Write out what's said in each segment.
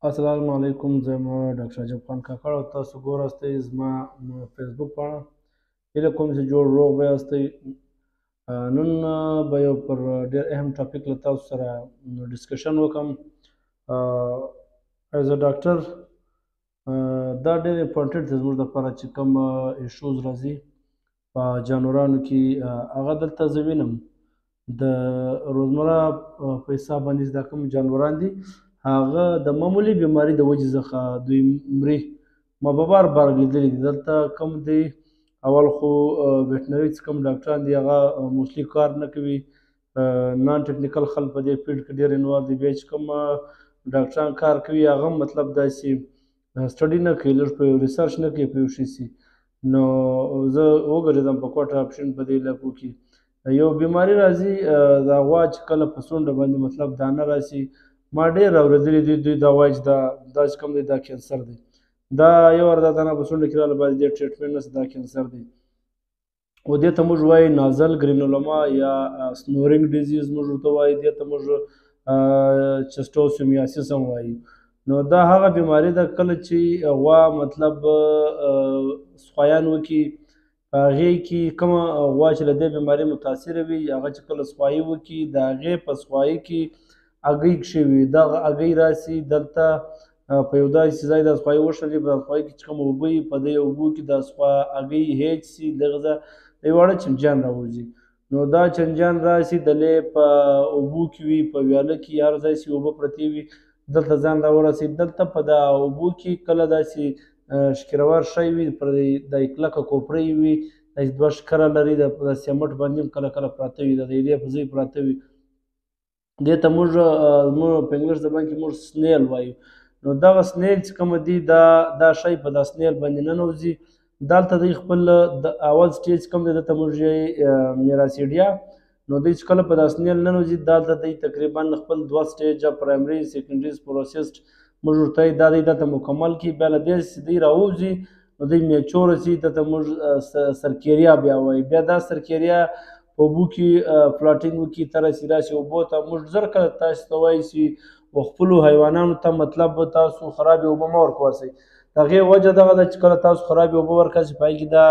السلام علیکم. زه یم ډاکټر عجب خان کاکړ او تاسو ګوراستئ زما فیسبوک پاڼه. هیله کوم چې جوړ روغ به یاستئ. نن به یو پر ډېر اهم ټاپک له تاسو سره ډسکشن وکړم. ایز ا ډاکټر دا ډېر امپورټنټ دی زموږ دپاره چې کوم ایشوز راځي په جانورانو کې هغه دلته زه وینم د روزمره په حساب باندې چې دا کوم جانوران دي هغه د معمولي بیماري د وجې څخه دوی مري. ما به بار بار لیدلي دي دلته کوم دی اول خو ویټنري چې کوم ډاکټران دي هغه موسټلي کار نه کوي. نان ټکنیکل خلک په دې فیلډ کې ډېر انوالو دي. بیا چې کوم ډاکټران کار کوي هغه مطلب داسې سټډي نه کوي، لږ په ریسرچ نه کوي په یو شي سي. نو زه وګرځېدم په کوټه اپشن په دې علاقو کې یو بیماري راځي د غوا چې کله په څونډه باندې مطلب دانه راسي. ما ډېر اورېدلي دي دوی دا وایي چې دا چې کوم دی دا کینسر دی. دا یو وار دا دانه په څونډه کې راغله باید دې ټریټمنټ نشته دا کینسر دی. او دې ته موږ وایو نازل ګرینولوما یا سنورینګ ډیزیز موږ ورته وایو. دې ته موږ چسټوسومیاسیس هم وایو. نو دا هغه بیماري ده کله چې غوا مطلب سخویان وکړي په هغې کې کومه غوا چې له دې بیمارۍ متاثره وي هغه چې کله سخوایي وکړي د هغې په سخوایي کې هګۍ کښې وي. دغه هګۍ راسي دلته په یو داسې ځای دا سخوایي وشلي په سخوایي کې چې کوم اوبه وي په دې اوبو کې دا هګۍ هیج سي دغه ځای د یو واړه چمجان راوځي. نو دا چمجان راسي دلې په اوبو کې وي په ویاله کې هر ځای چې اوبه پرتې وي دلته ځان راورسوي. دلته په دا اوبو کې کله داسې شکروار شی وي پر دا کلکه کوپړۍ وي داسې دوه شکره لري د سیمټ باندې هم کله کله پراته وي د ایلې په ځای پراته وي. دې ته موږ په انګلیس زبان کې موږ سنیل وایو. نو دغه سنیل چې کومه دي دا شی په دا سنیل باندې ننوځي. دلته دوی خپل د اول سټیج کوم دی دلته موږ یې میراسیډیا. نو دوی چې کله په دا سنیل ننوځي دلته دوی تقریبا خپل دوه سټیجه پرایمري سیکنډري پروسیسډ موږ ورته وایي دا دوی دلته مکمل کړي. بیا له دې چې دوی راووځي نو دوی میچور سي دلته موږ سرکیریا بیا وایي. بیا دا سرکیریا په اوبو کې پلاټینګ وکړي ته راسي راسي اوبو ته. موږ زر کله تاسو ته وایو چې خپلو حیوانانو ته مطلب تاسو خرابې اوبه مه ورکوسئ. د هغې وجه دغه ده چې کله تاسو خرابې اوبه ورکړئ په هغې کې دا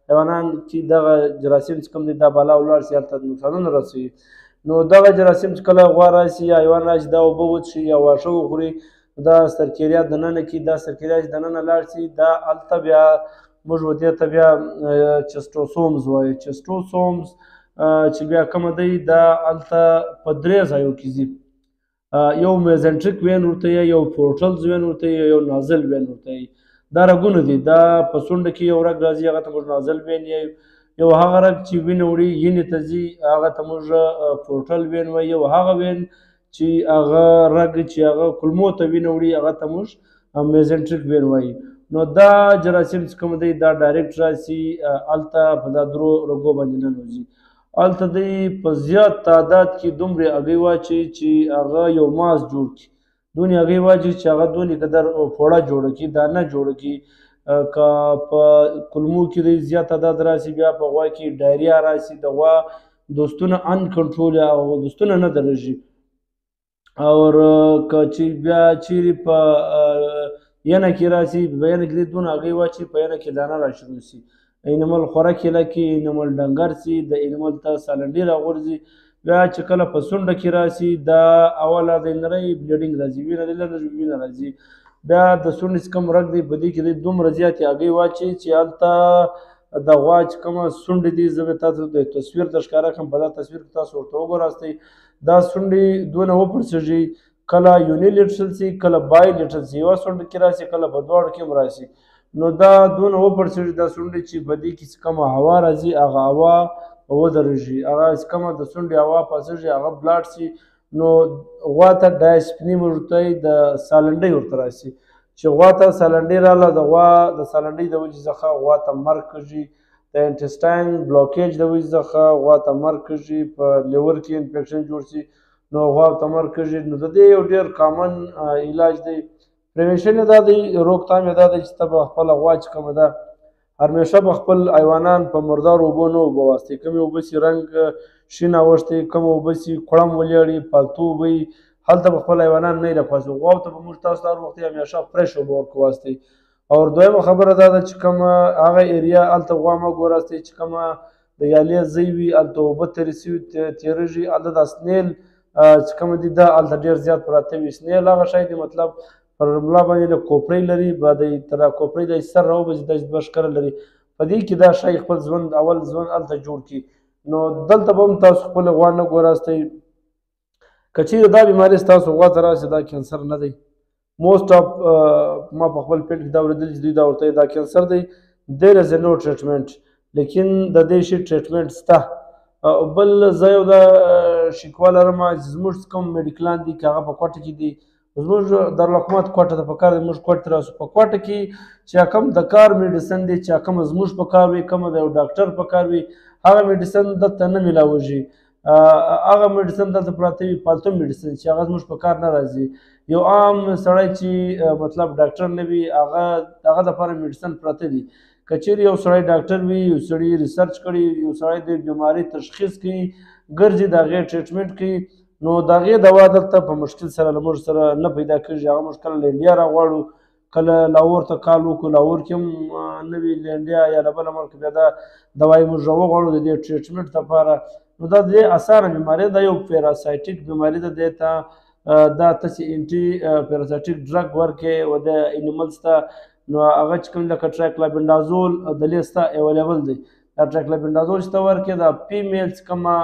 حیوانان چې دغه جراثیم چې کوم دی دا بالا ولاړ شي هلته نقصانونه رسوي. نو دغه جراثیم چې کله غوا راشي یا حیوان راشي دا اوبه وڅښي یا واښه وخوري دا سرکیریا دننه کې دا سرکیریا چې دننه لاړ شي دا هلته بیا موږ دې ته بیا چسټوسومز وایو. چسټوسومز چې بیا کومه دی دا هلته په درې ځایو کې ځي. یو میزنټریک وین ورته یې یو پورټلز وین ورته یې یو نازل وین ورته یې. دا رګونه دي دا په څونډه کې یو رګ راځي هغه ته موږ نازل وین یې. یو هغه رګ چې وینه وړي ینې ته ځي هغه ته موږ پورټل وین وایو. یو هغه وین چې هغه رګ چې هغه کولمو ته وینه وړي هغه ته موږ میزنټریک وین وایو. نو دا جراثیم چې کوم دی دا ډایرکټ راسي هلته په دا درو رګو باندې ننوځي. هلته دوی په زیات تعداد کې دومرې هګۍ واچوي چې هغه یو ماس جوړ کړي. دونې هګۍ واچوي چې هغه دونې قدر پوړه جوړه کړي دانه جوړه کړي. که په کولمو کې دوی زیات تعداد راسي بیا په غوا کې ډایریا راسي. د غوا دوستونه انکنټرول او دوستونه نه درېږي. او که چې بیا چیرې په ینه کې راسي په ینه کې دوی دونه هګۍ واچوي په ینه کې دانه راشروع سي. اینمل خوراک یې لکې اینمل ډنګر سي د اینمل ته سالنډي راغورځي. بیا چې کله په څونډه کې راسي دا اوله د نری بلیډینګ راځي وینه دی لږ وینه راځي. بیا د څونډې چې کوم رګ دی په دې کې دی دومره زیاتې هګۍ واچوي چې هلته د غوا چې کومه څونډې دي زه به تاسو د تصویر ته ښکاره کړم. په دا تصویر کې تاسو ورته وګوراستئ دا څونډې دونه وپړسېږي کله یونیلیټرل سي کله بایلیټرل سي. یوه څونډه کې راسي کله په دواړو کې هم راسي. نو دا دونه وپړسېږي دا څونډې چې په دې کې چې کومه هوا راځي هغه هوا ودرېږي. هغه چې کومه د څونډې هوا پاسېږي هغه بلاډ سي. نو غوا ته ډایسپني موږ ورته وایي د سالنډۍ ورته راسي. چې غوا ته سالنډۍ راغله د غوا د سالنډۍ د وجې څخه غوا ته مرګ کېږي. د انټسټاین بلاکیج د وجې څخه غوا ته مرګ کېږي. په لیور کې انفیکشن جوړ شي نو غوا ته مرګ کېږي. نو د دې یو ډېر کامن علاج دی. پریویشن یې دا دی روکتام یې دا دی چې ته به خپله غوا چې کومه ده همیشه به خپل حیوانان په مردارو اوبو نه اوبه واستئ. کومې اوبه چې رنګ شین اوښتی کومه اوبه چې کوړم ولیړي پالتو اوبه وي هلته به خپل حیوانات نه راخواستي غواو ته به موږ تاسو ته هر وخت همیشه فرش اوبه ورکواستئ او دویمه خبره دا ده چې کومه هغه ایریا هلته غوا مه ګوراستئ چې کومه د یالې ځای وي هلته اوبه تېرې سوي تېرېږي هلته دا سنیل چې کومه دي دا هلته ډېر زیات پراته وي سنیل هغه شی دی مطلب پر ملا باندې لږ کوپړۍ لري بعد تر کوپړۍ د سر راوبځي دا دوه ښکره لري په دې کې دا شی خپل ژوند اول ژوند هلته جوړ کړي نو دلته به هم تاسو خپلې غوا نه ګوراستئ که چیرې دا بیماري ستاسو غوا ته راشي دا کینسر نه دی موسټ اف ما په خپل پیټ کې دا اورېدلي چې دوی دا ورته دا کینسر دی دیر از نو ټریټمنټ لیکن د دې شي ټریټمنټ شته بل زه یو دا شکوه لرم چې زموږ کوم میډیکلان دي که هغه په کوټه کې دي زموږ دارالحکومت کوټه ته پکار دی موږ کوټې ته راسو په کوټه کې چې کوم د کار میډیسن دی چې کوم زموږ په کار وي کوم د یو ډاکټر په کار وي هغه میډیسن دلته نه میلاوږي هغه میډیسن دلته پراته وي پالتو میډیسن چې هغه زموږ په کار نه راځي یو عام سړی چې مطلب ډاکټر نه وي هغه دپاره میډیسن پراته دي که چیرې یو سړی ډاکټر وي یو سړی ریسرچ کړي یو سړی د بیمارۍ تشخیص کوي ګرځي د هغې ټریټمنټ کوي نو د هغې دوا دلته په مشکل سره له موږ سره نه پیدا کېږي هغه موږ کله له انډیا راغواړو کله لاهور ته کال وکړو لاهور کې هم نه وي له انډیا یا له بله ملکه بیا دا دوایي موږ راوغواړو د دې ټریټمنټ دپاره نو دا د دې اسانه بیماري ده یو پیراسایټیک بیماري ده دې ته دا تاسې انټي پیراسایټیک ډرګ ورکې و د انیملز ته نو هغه چې کوم لکه ټرایکلابینډازول دلې سته اویلیبل دی دا ټرایکلابینډازول چې ته ورکې دا فیمیل چې کومه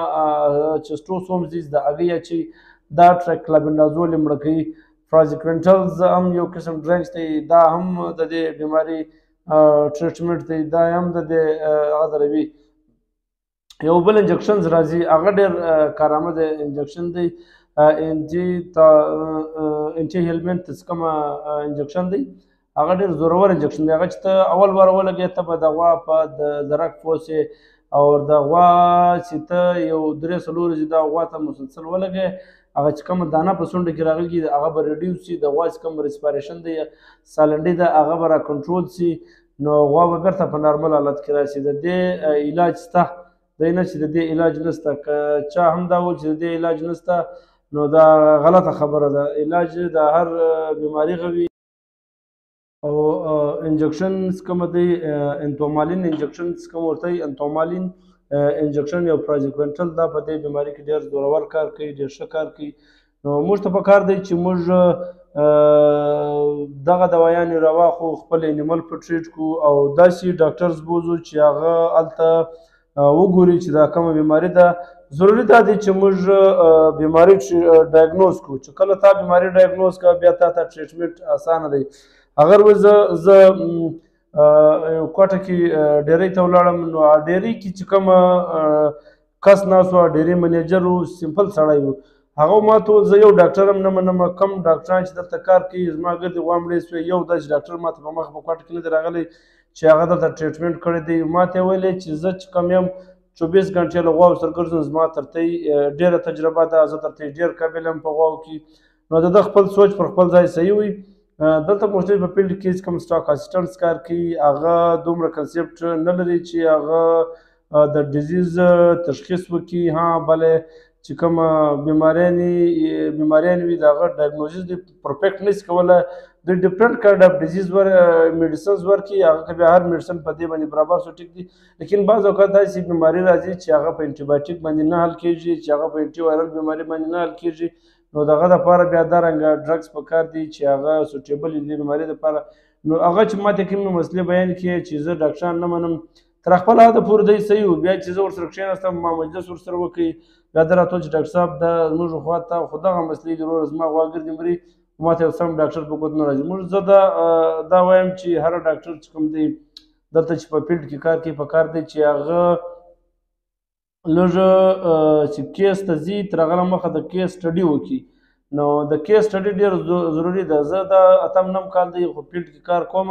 چسټروسومز دي د هغې چې دا ټرایکلابینډازول یې مړه کوي پرازیکوینټلز هم یو قسم ډرنګس دی دا هم د دې بیماري ټریټمنټ دی دا هم د دې هغه دروي یو بل انجکشنز راځي هغه ډېر کارآمد انجکشن دی انټي هیلمنټ چې کومه انجکشن دی هغه ډېر زورور انجکشن دی هغه چې ته اول وار ولګې ته به د غوا په درک پوسې او د غوا چې ته یو 3-4 ورځې دا غوا ته مسلسل ولګې هغه چې کومه دانه په سونډه کې راغلي هغه به ریډیوس شي د غوا چې کوم ریسپایریشن دی سالنډي ده هغه به را کنټرول شي نو غوا به بېرته په نارمل حالت کې راشي د دې علاج شته دی نه چې د دې علاج نشته که چا هم دا وویل چې د دې علاج نشته نو دا غلطه خبره ده علاج د هر بیماري غوي او انجکشن کوم دی انتومالین انجکشن کوم ورته انتومالین انجکشن یو پرازیکوینټل دا په دې بیماري کې ډېر زورور کار کوي ډېر ښه کار کوي نو موږ ته پکار دی چې موږ دغه دوايانې راواخلو خپل انیمل په ټریټ کړو او داسې ډاکټرز بوځو چې هغه هلته وګوري چې دا کومه بیماري ده ضروري دا دی چې موږ بیماري ډایګنوز کړو چې کله تا بیماري ډایګنوز کړه بیا تا ته ټریټمنټ اسانه دی اگر زه کوټه کې ډیرۍ ته ولاړم نو ډیرۍ کې چې کومه کس ناست و ډیرۍ منیجر و سمپل سړی و هغه ما ته وویل زه یو ډاکټر هم نه منم کم ډاکټران چې دلته کار کوي زما ګردې غوا مړې سوې یو داسې ډاکټر ما ته په مخ په کوټه کې نه دی راغلی چې هغه دلته ټریټمنټ کړی دی ما ته یې ویلې چې زه چې کوم یم 24 غنټې له غواو سره ګرځم زما تر ته ډېره تجربه ده زه تر ته ډېر قابل یم په غواو کې نو د ده خپل سوچ پر خپل ځای صحیح وي دلته موسټلی په فیلډ کې چې کوم سټاک اسسټنټس کار کوي هغه دومره کنسپټ نه لري چې هغه د ډیزیز تشخیص وکړي ها بلې چې کومه بیماریانې وي د هغه ډایګنوزس دی پرفیکټ نشي کولی د ډفرنٹ کاینډ اف ډیزیز میډیسنز ورکړي هغه که بیا هر میډیسن په دې باندې برابر سو ټیک دي لیکن بعض اوقات داسې بیماري راځي چې هغه په انټي بایوټیک باندې نه حل کېږي چې هغه په انټي وایرل بیماري باندې نه حل کېږي نو دغه دپاره بیا دارنګه ډرګس پکار دي چې هغه سوټیبل وي د دې بیمارۍ دپاره نو هغه چې ما ته کومې مسلې بیان کړې چې زه ډاکټران نه منم تر خپل حده پورې دی صحیح و بیا چې زه ورسره کښېناستم ما مجلس ورسره وکړي بیا ده راته وویل چې ډاکټر صاحب دا زموږ خوا ته خو دغه مسلې دي وروره زما غوا ګردې مري ما ته یو سم ډاکټر په ګوتو نه راځي زه دا وایم چې هر ډاکټر چې کوم دی دلته چې په فیلډ کې کار کوي پکار دی چې هغه لږ چې کیس ته ځي تر هغه نه مخه د کیس سټډي وکړي نو د کیس سټډي ډېر ضروري ده زه دا 8 کال دی خو فیلډ کې کار کوم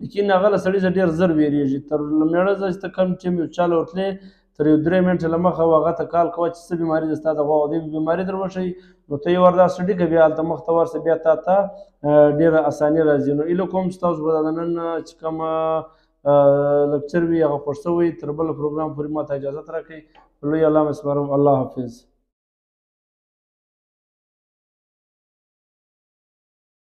لیکن هغه له سړي ډېر زر ویرېږي تر مېړه زه چې ته کوم ټیم یو چا له ورتلې تر یو 3 منټه له مخه هغه ته کال کوه چې څه بیماري ده ستا د غوا دې بیماري در وښیي نو ته یې وردا سټډي کوې بیا هلته مخ ته ورسه بیا تا ته ډېره اساني راځي نو هیله کوم چې تاسو به د نن چې کومه لکچر وي هغه خوښ شوی تر بله پروګرام پورې ما ته اجازت راکړئ لوی الله مې سپارم الله حافظ